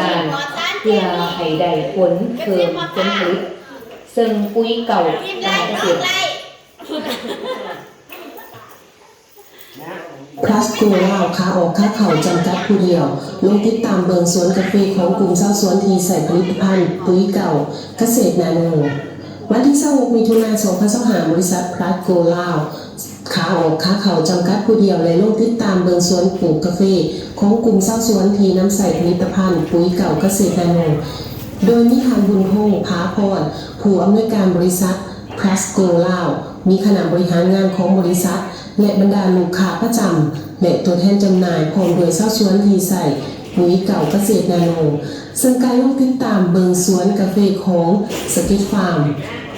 การเพื่อให้ได้ผลเพิ่มผลผลิตซึ่งปุ๋ยเก่าการเกษตรพลัสโกลาวค้าออกค้าเข่าจำกัดผู้เดียวลงติดตามเบิงสวนกาแฟของกลุ่มชาวสวนทีใส่ผลิตภัณฑ์ปุ๋ยเก่าเกษตรนาโนวันที่26มิถุนายน2025บริษัทพลัสโกลาวค้าออกค้าเข่าจำกัดผู้เดียวและลงติดตามเบิงสวนปลูกกาแฟของกลุ่มชาวสวนทีน้ำใส่ผลิตภัณฑ์ปุ๋ยเก่าเกษตรนาโนโดยมีทางบุญโฮงพาพรผู้อำนวยการบริษัทพลัสโกลาวมีคณะบริหารงานของบริษัทและบรรดาลูกค้าประจำและตัวแทนจำหน่ายพร้อมโดยชาวสวนทีใส่ปุ๋ยเก่าเกษตรนาโนซึ่งการลงติดตามเบิงสวนกาแฟของสกิทฟาร์ม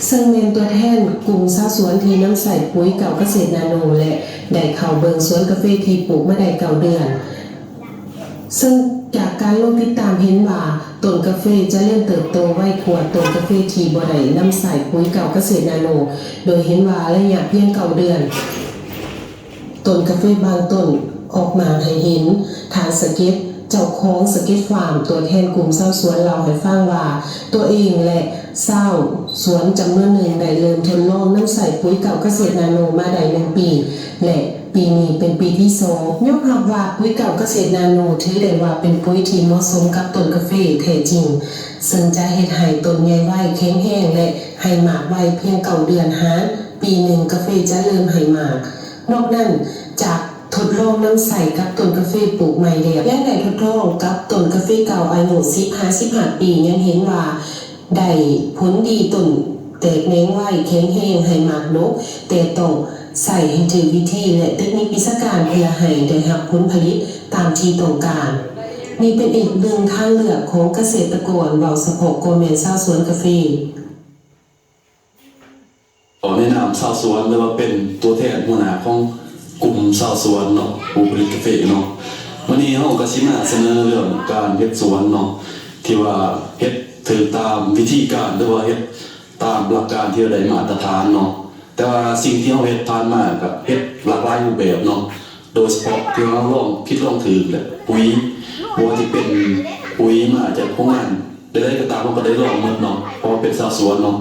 ซึ่งเป็นตัวแทนกลุ่มชาวสวนทีน้ำใส่ปุ๋ยเก่าเกษตรนาโนและได้เข้าเบิงสวนกาแฟที่ปลูกมาได้9 เดือนซึ่งจากการลงติดตามเห็นว่าต้นกาแฟจะเริ่มเติบโตไวกว่าต้นกาแฟที่บ่ได้นำใส่ปุ๋ยเก่าเกษตรนาโนโดยเห็นว่าระยะเพียง9 เดือนต้นกาแฟบางต้นออกมาให้เห็นทางสเก็ตเจ้าของสเก็ตฟาร์มตัวแทนกลุ่มชาวสวนเราให้ฟังว่าตัวเองและชาวสวนจำนวนหนึ่งได้เริ่มทดลองนำใส่ปุ๋ยเก่าเกษตรนาโนมาได้1 ปีและปีนี้เป็นปีที่2ยอมรับว่าปุ๋ยเก่าเกษตรนาโนถือได้ว่าเป็นปุ๋ยที่เหมาะสมกับต้นกาแฟแท้จริงซึ่งจะเฮ็ดให้ต้นใหญ่ไวแข็งแรงและให้หมากไวเพียง9 เดือนหาปีหนึ่งกาแฟจะเริ่มให้หมากนอกนั้นจากทดลองนำใส่กับต้นกาแฟปลูกใหม่แล้วยังได้ทดลองกับต้นกาแฟเก่าอายุ15 ปียังเห็นว่าได้ผลดีต้นแตกแหน่งไวแข็งแรงให้หมากดกแต่ต้องใส่ให้ถูกวิธีและเทคนิควิชาการเพื่อให้ได้รับผลผลิตตามที่ต้องการนี่เป็นอีกหนึ่งทางเลือกของเกษตรกรเว้าเฉพาะโกเมนชาวสวนกาแฟแนะนำชาวสวนหรือว่าเป็นตัวแทนหัวหน้าของกลุ่มชาวสวนเนาะผู้ผลิตกาแฟเนาะวันนี้เราก็สิมาเสนอเรื่องการเฮ็ดสวนเนาะที่ว่าเฮ็ดถือตามวิธีการหรือว่าเฮ็ดตามหลักการที่ได้มาตรฐานเนาะแต่ว่าสิ่งที่เราเฮ็ดผ่านมาก็เฮ็ดหลากหลายรูปแบบเนาะโดยเฉพาะที่เราลองผิดลองถูกแหละปุ๋ยบ่ว่าสิเป็นปุ๋ยมาจากโรงงานได้ก็ตามเราก็ได้ลองหมดเนาะเพราะเป็นชาวสวนเนาะ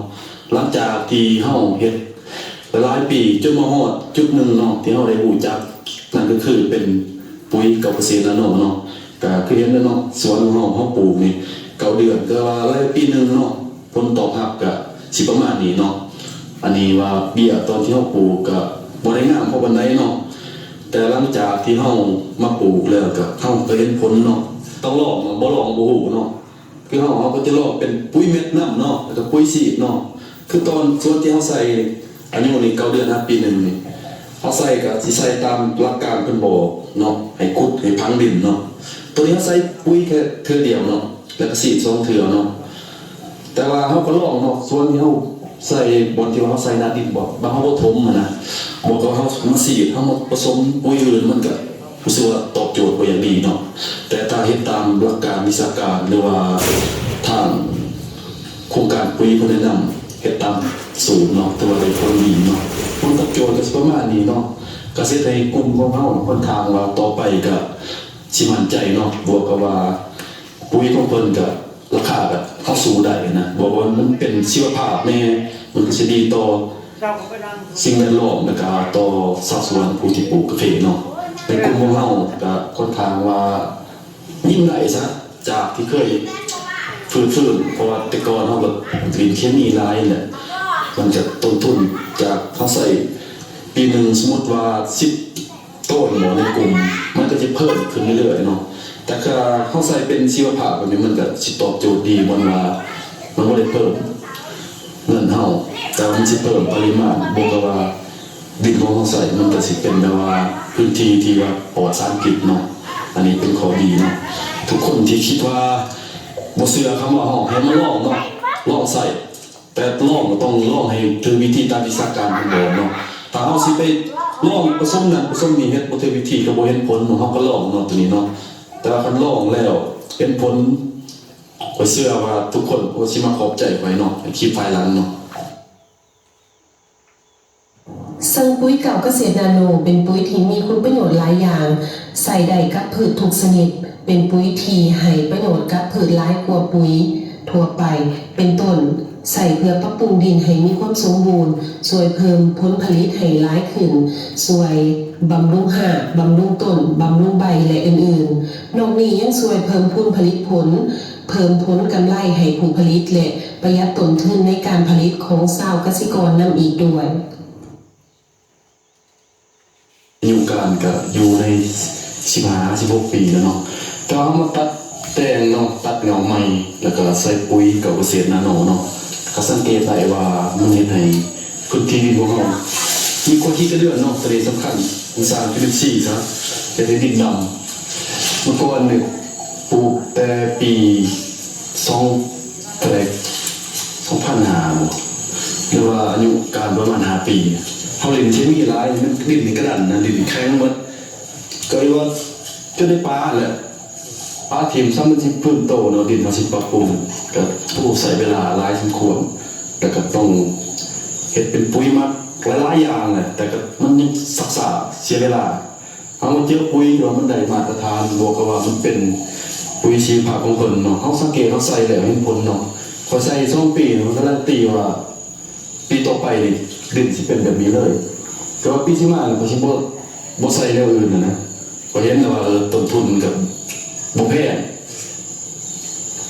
หลังจากที่เฮาเฮ็ดหลายปีจนมาฮอดจุดหนึ่งเนาะที่เฮาได้รู้จักนั่นก็คือเป็นปุ๋ยเก่าเกษตรนาโนเนาะก็คือเห็นแล้วเนาะสวนของเฮาปลูกนี่9 เดือนก็ว่าหลายปีนึงเนาะผลตอบรับก็สิประมาณนี้เนาะอันนี้ว่าเบี้ยตอนที่เฮาปลูกก็บ่ได้งามพอปานใดเนาะแต่หลังจากที่เฮามาปลูกแล้วก็เฮาก็เห็นผลเนาะต้องลองบ่ลองบ่ฮู้เนาะคือเฮาก็จะลองเป็นปุ๋ยเม็ดน้ำเนาะแล้วก็ปุ๋ยซีดเนาะคือตอนส่วนที่เฮาใส่อันนี้นี่9 เดือนปีนึงนี่เฮาใส่ก็สิใส่ตามหลักการเพิ่นบอกเนาะให้ขุดให้พังดินเนาะตัวนี้เฮาใส่ปุ๋ยแค่เทื่อเดียวเนาะแล้วก็ซีด2 เทื่อเนาะแต่ว่าเฮาก็ลองเนาะส่วนที่เฮาใส่บนที่ว่าเฮาใส่หน้าดินบ่บางเฮาบ่ถมนะบ่ก็เฮามาซีดเฮามาผสมปุ๋ยอื่นมันก็รู้สึกว่าตอบโจทย์บ่อย่างดีเนาะแต่ถ้าเฮ็ดตามหลักการวิชาการหรือว่าทางโครงการปุ๋ยเพิ่นแนะนำเฮ็ดตามสูตรเนาะตัวได้ผลดีเนาะผลตอบโจทย์ก็สิประมาณนี้เนาะก็สิให้กลุ่มของเฮาค่อนข้างว่าต่อไปก็สิมั่นใจเนาะบวกกับว่าปุ๋ยของเพิ่นก็ราคาก็เข้าสู่ได้นะบอกว่ามันเป็นชีวภาพแน่มันก็สิดีต่อสิ่งแวดล้อมแล้วก็ต่อชาวสวนผู้ที่ปลูกกาแฟเนาะในกลุ่มของเฮาก็ค่อนข้างว่ายิ่งไหลซะจากที่เคยฟื้นเพราะว่าแต่ก่อนเฮาก็กลิ่นเคมีหลายแหละมันจะต้นทุนจากเฮาใส่ปีนึงสมมุติว่า10 ต้นหมอในกลุ่มมันก็จะเพิ่มขึ้นเรื่อยๆเนาะแต่ถ้าเฮาใส่เป็นชีวภาพแบบนี้มันก็สิตอบโจทย์ดีมันว่ามันบ่ได้เพิ่มเงินเฮาแต่มันสิเพิ่มปริมาณบ่ก็ว่าดินของเฮาใส่มันก็สิเป็นแบบว่าพื้นที่ที่ว่าปลอดสารพิษเนาะอันนี้เป็นข้อดีเนาะทุกคนที่คิดว่าบ่เชื่อคำว่าเฮาให้มาลองเนาะลองใส่แต่ลองก็ต้องลองให้ถึงวิธีตามวิชาการของบ่เนาะถ้าเฮาสิไปลองผสมนั่นผสมนี่เฮ็ดบ่ถูกวิธีก็บ่เห็นผลเฮาก็ลองเนาะตัวนี้เนาะแต่ว่าคันลองแล้วเห็นผลข้อยเชื่อว่าทุกคนก็สิมาขอบใจไว้เนาะคลิปภายหลังเนาะส ซึ่งปุ๋ยเก่าเกษตรนาโนเป็นปุ๋ยที่มีคุณประโยชน์หลายอย่าง ใส่ได้กับพืชทุกชนิดเป็นปุ๋ยที่ให้ประโยชน์กับพืชหลายกว่าปุ๋ยทั่วไปเป็นต้นใส่เพื่อปรับปรุงดินให้มีความสมบูรณ์ช่วยเพิ่มผลผลิตให้หลายขึ้นช่วยบำรุงหากบำรุงต้นบำรุงใบและอื่นๆนอกนี้ยังช่วยเพิ่มผลผลิตผลเพิ่มผลกำไรให้ผู้ผลิตและประหยัดต้นทุนในการผลิตของชาวเกษตรกรนำอีกด้วยอายุการก็อยู่ใน15-16 ปีแล้วเนาะก็เอามาตัดแต่งเนาะตัดเงาใหม่แล้วก็ใส่ปุ๋ยกับเกษตรนาโนเนาะก็สังเกตได้ว่ามันเฮ็ดให้พื้นที่ดินของเรามีกว่าที่กระเดื่อนเนาะทะเลสำคัญอุตสาหกรรม4ซะจะได้ดินดำเมื่อก่อนเนี่ยปลูกแต่ปี2000หรือว่าอายุการประมาณ5 ปีเขาเล่นเคมีหลายมันดินกระดันนะดินแข็งหมดก็เลยว่าจะได้ปลาแหละปลาทีมซ้ำมันสิพื้นโตเนาะดินเขาสิปรับปรุงก็ผู้ใส่เวลาหลายสมควรแต่ก็ต้องเฮ็ดเป็นปุ๋ยมัดหลายๆอย่างแหละแต่ก็มันยังศึกษาเสียเวลาเอามาเจอปุ๋ยเนาะมันได้มาตรฐานบอกว่ามันเป็นปุ๋ยชีวภาพของเพิ่นเนาะเฮาสังเกตเฮาใส่แล้วเห็นผลเนาะพอใส่2 ปีมันการันตีว่าปีต่อไปนี่ดินสิเป็นแบบนี้เลยแต่ว่าปีที่มาเนี่ยผมสิบ่ใส่แนวอื่นนะก็เห็นว่าต้นทุนกับบ่แพง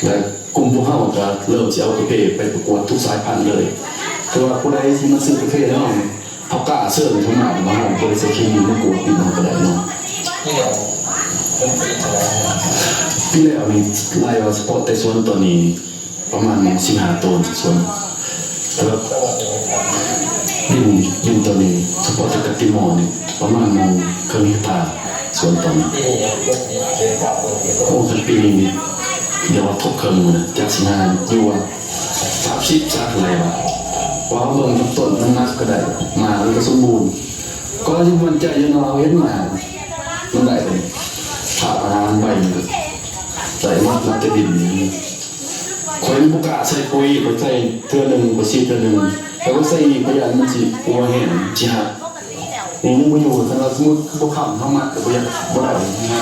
และกลุ่มพวกเฮาก็เริ่มสิเอากาแฟไปประกวดทุกสายพันธุ์เลยคือว่าผู้ใดที่มาซื้อกาแฟแล้วเฮากล้าเชิญเข้ามาว่าเฮาบ่ได้ใส่เคมีมากวดดินเฮาก็ได้เนาะปีแล้วนี่ไล่ว่าเฉพาะแต่สวนตัวนี้ประมาณ15 ต้นสวนแล้วดินตัวนี้เฉพาะแต่กติมอนี่ประมาณครึ่งเฮกตาร์สวนต้นโอ้เป็นปีนี้เดี๋ยวว่าทบเครื่องนะจากสิงานอยู่ว่า30จากอะไรวะว่าเบิ่งต้นมันนักก็ได้มามันก็สมบูรณ์ก็ยังมั่นใจอยู่เนาะเห็นมามันได้เลยผ่าอาหารใบมันก็ใส่มันจะดินคอยบุกาใส่ปุ๋ยไปใส่เทื่อนึงไปฉีดเทื่อนึงแล้วก็ใส่พยานมันสิปัวแห้งสิฮะนี่ยังบ่อยู่ถ้าเราสมมุติบ่ค้ำเฮามัดก็บ่อยากบ่ได้นะ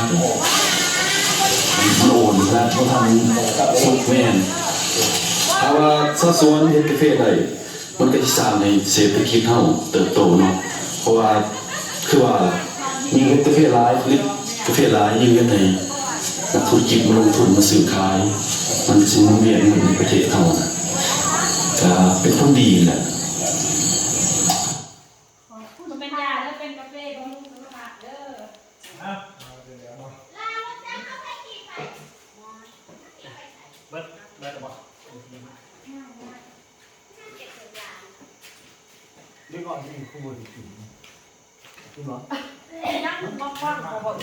โลนนะบ่ทันสุกแม่นถ้าว่าสัดส่วนเฮ็ดกาแฟได้มันก็สิสร้างให้เศรษฐกิจเฮาเติบโตเนาะเพราะว่าคือว่ายิ่งเฮ็ดกาแฟหลายผลิตกาแฟหลายยิ่งเฮ็ดให้นักธุรกิจมาลงทุนมาซื้อขายมันจะหมุนเวียนในประเทศเราก็เป็นคนดีแหละ มันเป็นยาแล้วเป็นกาแฟบำรุงสุขภาพเด้อนี่ก่อนที่คู่บริสุทธิ์จริงเหรอ ยังบอกว่าเขาบอก